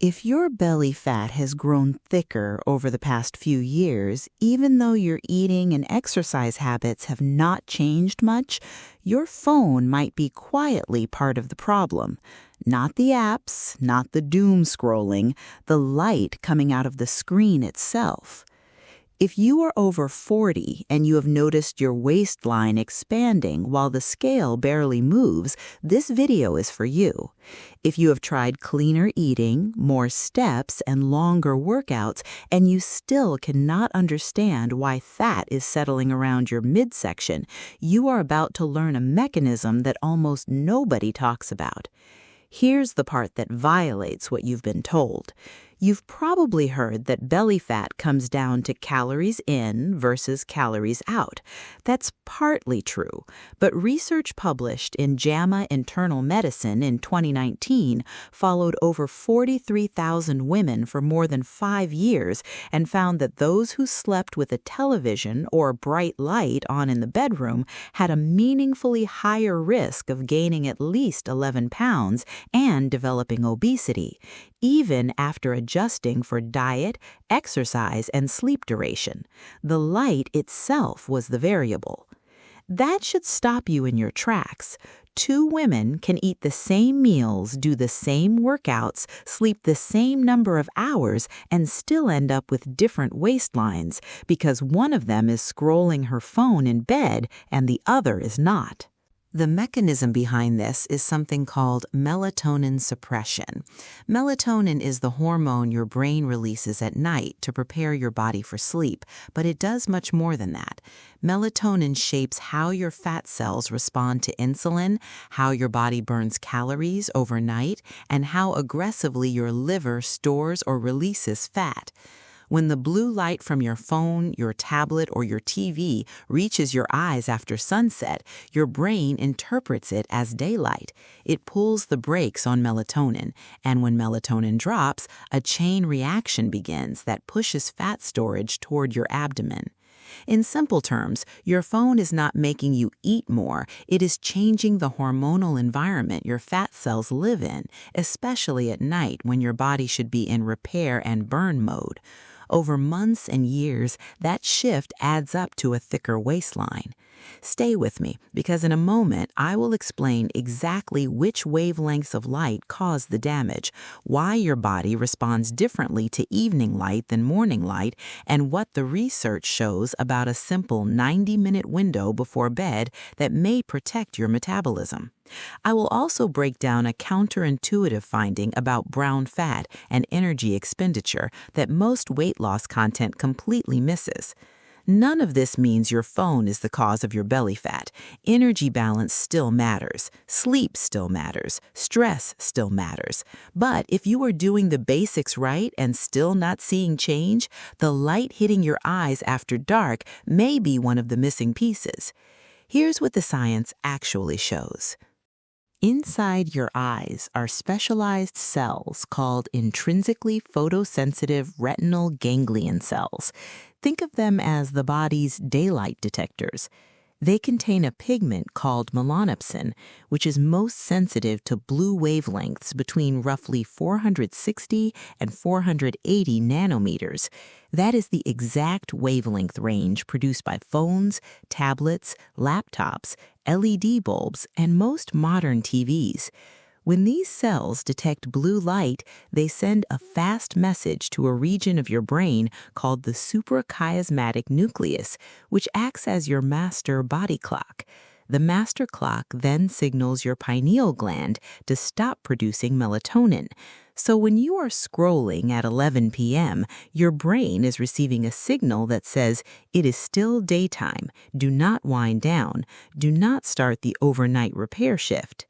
If your belly fat has grown thicker over the past few years, even though your eating and exercise habits have not changed much, your phone might be quietly part of the problem. Not the apps, not the doom scrolling, the light coming out of the screen itself. If you are over 40 and you have noticed your waistline expanding while the scale barely moves, this video is for you. If you have tried cleaner eating, more steps, and longer workouts, and you still cannot understand why fat is settling around your midsection, you are about to learn a mechanism that almost nobody talks about. Here's the part that violates what you've been told. You've probably heard that belly fat comes down to calories in versus calories out. That's partly true, but research published in JAMA Internal Medicine in 2019 followed over 43,000 women for more than 5 years and found that those who slept with a television or bright light on in the bedroom had a meaningfully higher risk of gaining at least 11 pounds and developing obesity, even after adjusting for diet, exercise, and sleep duration. The light itself was the variable. That should stop you in your tracks. 2 women can eat the same meals, do the same workouts, sleep the same number of hours, and still end up with different waistlines because one of them is scrolling her phone in bed and the other is not. The mechanism behind this is something called melatonin suppression. Melatonin is the hormone your brain releases at night to prepare your body for sleep, but it does much more than that. Melatonin shapes how your fat cells respond to insulin, how your body burns calories overnight, and how aggressively your liver stores or releases fat. When the blue light from your phone, your tablet, or your TV reaches your eyes after sunset, your brain interprets it as daylight. It pulls the brakes on melatonin, and when melatonin drops, a chain reaction begins that pushes fat storage toward your abdomen. In simple terms, your phone is not making you eat more, it is changing the hormonal environment your fat cells live in, especially at night when your body should be in repair and burn mode. Over months and years, that shift adds up to a thicker waistline. Stay with me, because in a moment I will explain exactly which wavelengths of light cause the damage, why your body responds differently to evening light than morning light, and what the research shows about a simple 90-minute window before bed that may protect your metabolism. I will also break down a counterintuitive finding about brown fat and energy expenditure that most weight loss content completely misses. None of this means your phone is the cause of your belly fat. Energy balance still matters. Sleep still matters. Stress still matters. But if you are doing the basics right and still not seeing change, the light hitting your eyes after dark may be one of the missing pieces. Here's what the science actually shows. Inside your eyes are specialized cells called intrinsically photosensitive retinal ganglion cells. Think of them as the body's daylight detectors. They contain a pigment called melanopsin, which is most sensitive to blue wavelengths between roughly 460 and 480 nanometers. That is the exact wavelength range produced by phones, tablets, laptops, LED bulbs, and most modern TVs. When these cells detect blue light, they send a fast message to a region of your brain called the suprachiasmatic nucleus, which acts as your master body clock. The master clock then signals your pineal gland to stop producing melatonin. So when you are scrolling at 11 p.m., your brain is receiving a signal that says, "It is still daytime. Do not wind down. Do not start the overnight repair shift."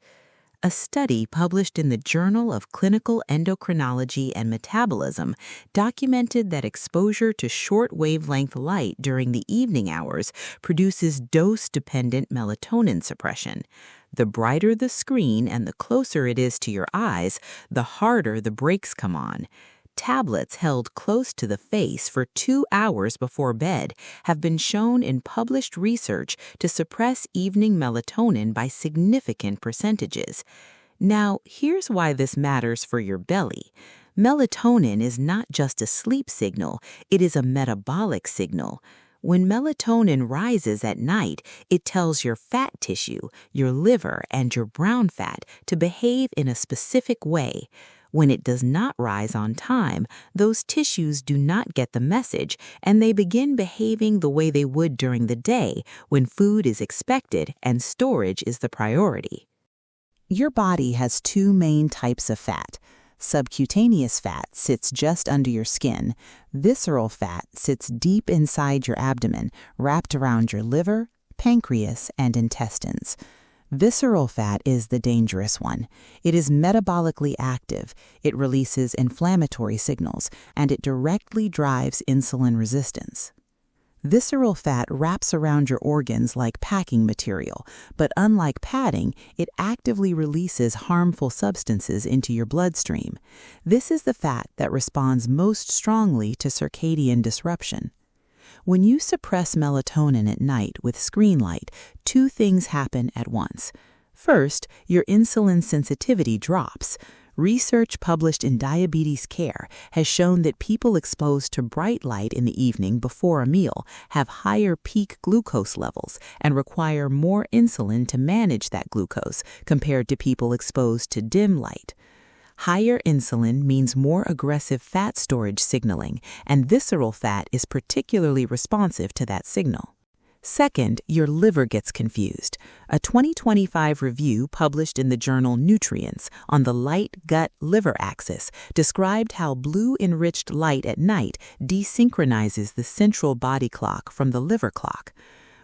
A study published in the Journal of Clinical Endocrinology and Metabolism documented that exposure to short-wavelength light during the evening hours produces dose-dependent melatonin suppression. The brighter the screen and the closer it is to your eyes, the harder the brakes come on. Tablets held close to the face for 2 hours before bed have been shown in published research to suppress evening melatonin by significant percentages. Now, here's why this matters for your belly. Melatonin is not just a sleep signal, it is a metabolic signal. When melatonin rises at night, it tells your fat tissue, your liver, and your brown fat to behave in a specific way. When it does not rise on time, those tissues do not get the message and they begin behaving the way they would during the day when food is expected and storage is the priority. Your body has two main types of fat. Subcutaneous fat sits just under your skin. Visceral fat sits deep inside your abdomen, wrapped around your liver, pancreas, and intestines. Visceral fat is the dangerous one. It is metabolically active, it releases inflammatory signals, and it directly drives insulin resistance. Visceral fat wraps around your organs like packing material, but unlike padding, it actively releases harmful substances into your bloodstream. This is the fat that responds most strongly to circadian disruption. When you suppress melatonin at night with screen light, two things happen at once. First, your insulin sensitivity drops. Research published in Diabetes Care has shown that people exposed to bright light in the evening before a meal have higher peak glucose levels and require more insulin to manage that glucose compared to people exposed to dim light. Higher insulin means more aggressive fat storage signaling, and visceral fat is particularly responsive to that signal. Second, your liver gets confused. A 2025 review published in the journal Nutrients on the light-gut-liver axis described how blue-enriched light at night desynchronizes the central body clock from the liver clock.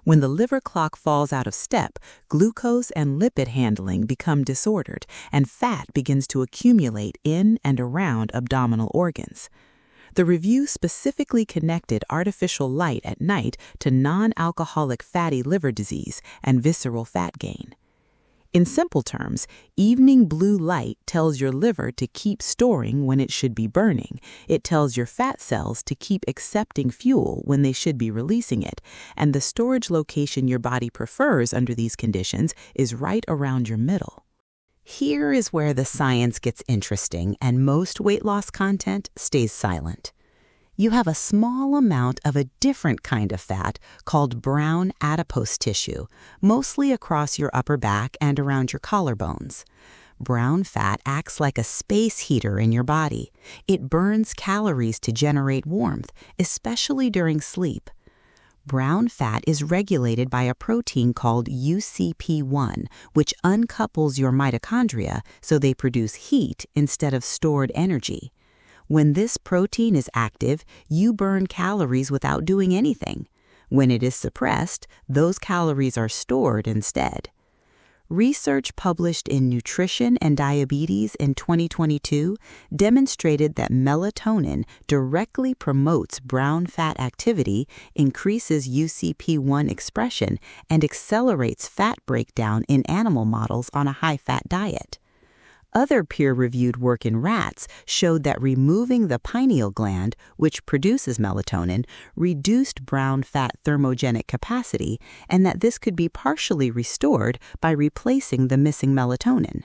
When the liver clock falls out of step, glucose and lipid handling become disordered, and fat begins to accumulate in and around abdominal organs. The review specifically connected artificial light at night to non-alcoholic fatty liver disease and visceral fat gain. In simple terms, evening blue light tells your liver to keep storing when it should be burning. It tells your fat cells to keep accepting fuel when they should be releasing it, and the storage location your body prefers under these conditions is right around your middle. Here is where the science gets interesting and most weight loss content stays silent. You have a small amount of a different kind of fat called brown adipose tissue, mostly across your upper back and around your collarbones. Brown fat acts like a space heater in your body. It burns calories to generate warmth, especially during sleep. Brown fat is regulated by a protein called UCP1, which uncouples your mitochondria so they produce heat instead of stored energy. When this protein is active, you burn calories without doing anything. When it is suppressed, those calories are stored instead. Research published in Nutrition and Diabetes in 2022 demonstrated that melatonin directly promotes brown fat activity, increases UCP1 expression, and accelerates fat breakdown in animal models on a high-fat diet. Other peer-reviewed work in rats showed that removing the pineal gland, which produces melatonin, reduced brown fat thermogenic capacity, and that this could be partially restored by replacing the missing melatonin.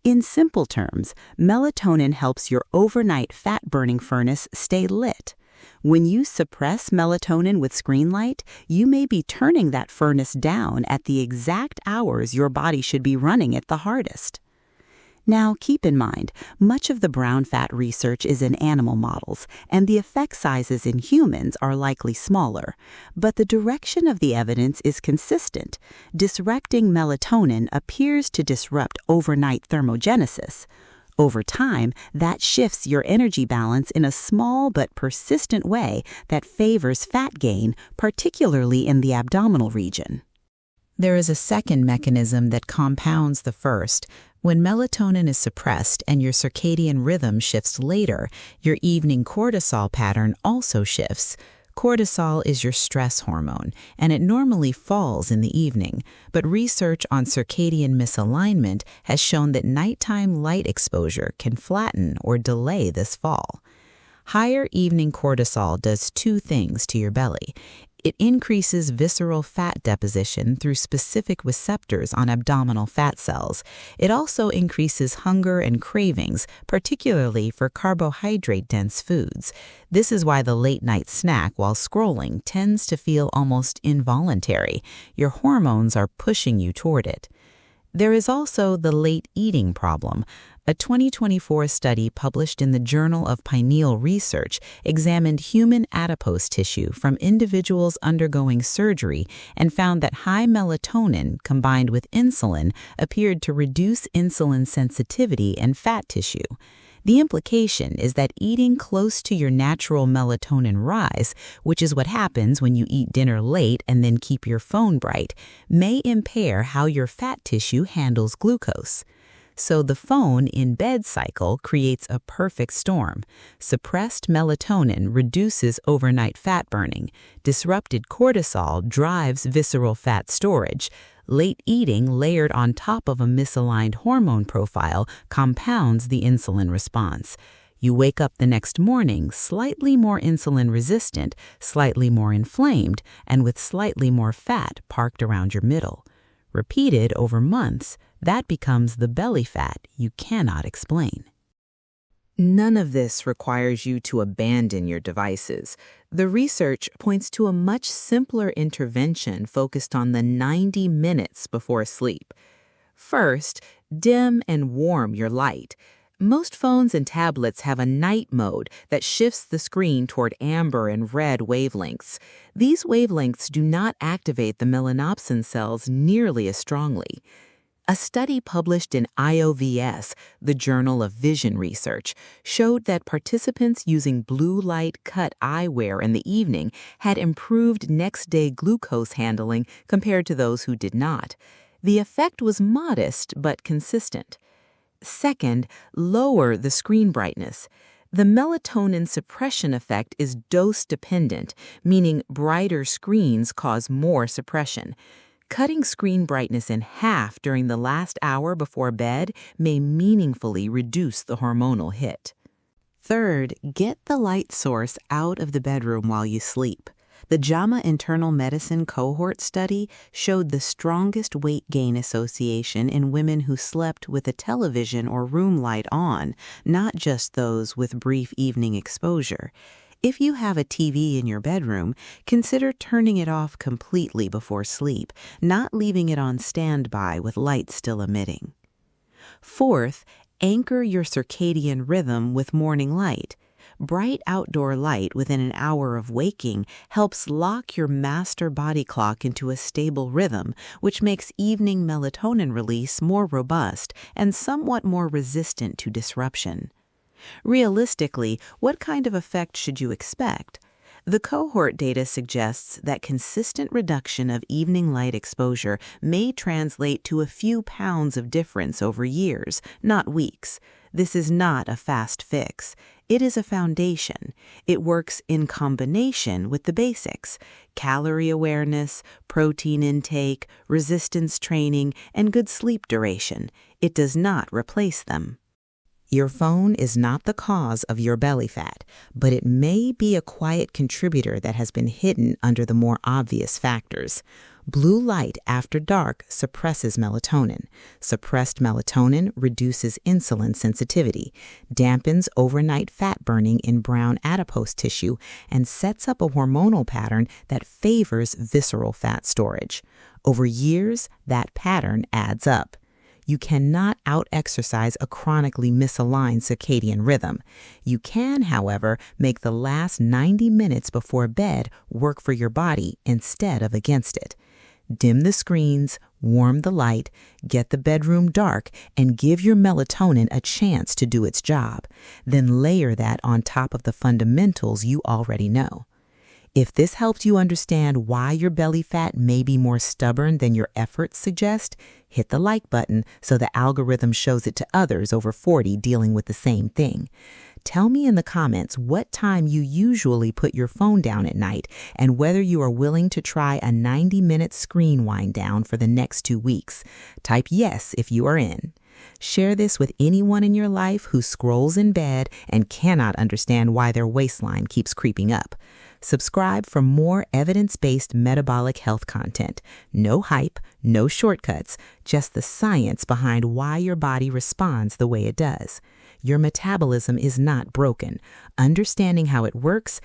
In simple terms, melatonin helps your overnight fat-burning furnace stay lit. When you suppress melatonin with screen light, you may be turning that furnace down at the exact hours your body should be running it the hardest. Now, keep in mind, much of the brown fat research is in animal models, and the effect sizes in humans are likely smaller. But the direction of the evidence is consistent. Disrupting melatonin appears to disrupt overnight thermogenesis. Over time, that shifts your energy balance in a small but persistent way that favors fat gain, particularly in the abdominal region. There is a second mechanism that compounds the first. When melatonin is suppressed and your circadian rhythm shifts later, your evening cortisol pattern also shifts. Cortisol is your stress hormone, and it normally falls in the evening, but research on circadian misalignment has shown that nighttime light exposure can flatten or delay this fall. Higher evening cortisol does two things to your belly. It increases visceral fat deposition through specific receptors on abdominal fat cells. It also increases hunger and cravings, particularly for carbohydrate-dense foods. This is why the late-night snack while scrolling tends to feel almost involuntary. Your hormones are pushing you toward it. There is also the late eating problem. A 2024 study published in the Journal of Pineal Research examined human adipose tissue from individuals undergoing surgery and found that high melatonin combined with insulin appeared to reduce insulin sensitivity and fat tissue. The implication is that eating close to your natural melatonin rise, which is what happens when you eat dinner late and then keep your phone bright, may impair how your fat tissue handles glucose. So the phone in bed cycle creates a perfect storm. Suppressed melatonin reduces overnight fat burning. Disrupted cortisol drives visceral fat storage. Late eating layered on top of a misaligned hormone profile compounds the insulin response. You wake up the next morning slightly more insulin resistant, slightly more inflamed, and with slightly more fat parked around your middle. Repeated over months, that becomes the belly fat you cannot explain. None of this requires you to abandon your devices. The research points to a much simpler intervention focused on the 90 minutes before sleep. First, dim and warm your light. Most phones and tablets have a night mode that shifts the screen toward amber and red wavelengths. These wavelengths do not activate the melanopsin cells nearly as strongly. A study published in IOVS, the Journal of Vision Research, showed that participants using blue light cut eyewear in the evening had improved next-day glucose handling compared to those who did not. The effect was modest but consistent. Second, lower the screen brightness. The melatonin suppression effect is dose-dependent, meaning brighter screens cause more suppression. Cutting screen brightness in half during the last hour before bed may meaningfully reduce the hormonal hit. Third, get the light source out of the bedroom while you sleep. The JAMA Internal Medicine Cohort Study showed the strongest weight gain association in women who slept with a television or room light on, not just those with brief evening exposure. If you have a TV in your bedroom, consider turning it off completely before sleep, not leaving it on standby with light still emitting. Fourth, anchor your circadian rhythm with morning light. Bright outdoor light within an hour of waking helps lock your master body clock into a stable rhythm, which makes evening melatonin release more robust and somewhat more resistant to disruption. Realistically, what kind of effect should you expect? The cohort data suggests that consistent reduction of evening light exposure may translate to a few pounds of difference over years, not weeks. This is not a fast fix. It is a foundation. It works in combination with the basics: calorie awareness, protein intake, resistance training, and good sleep duration. It does not replace them. Your phone is not the cause of your belly fat, but it may be a quiet contributor that has been hidden under the more obvious factors. Blue light after dark suppresses melatonin. Suppressed melatonin reduces insulin sensitivity, dampens overnight fat burning in brown adipose tissue, and sets up a hormonal pattern that favors visceral fat storage. Over years, that pattern adds up. You cannot out-exercise a chronically misaligned circadian rhythm. You can, however, make the last 90 minutes before bed work for your body instead of against it. Dim the screens, warm the light, get the bedroom dark, and give your melatonin a chance to do its job. Then layer that on top of the fundamentals you already know. If this helped you understand why your belly fat may be more stubborn than your efforts suggest, hit the like button so the algorithm shows it to others over 40 dealing with the same thing. Tell me in the comments what time you usually put your phone down at night and whether you are willing to try a 90-minute screen wind down for the next 2 weeks. Type yes if you are in. Share this with anyone in your life who scrolls in bed and cannot understand why their waistline keeps creeping up. Subscribe for more evidence-based metabolic health content. No hype, no shortcuts, just the science behind why your body responds the way it does. Your metabolism is not broken. Understanding how it works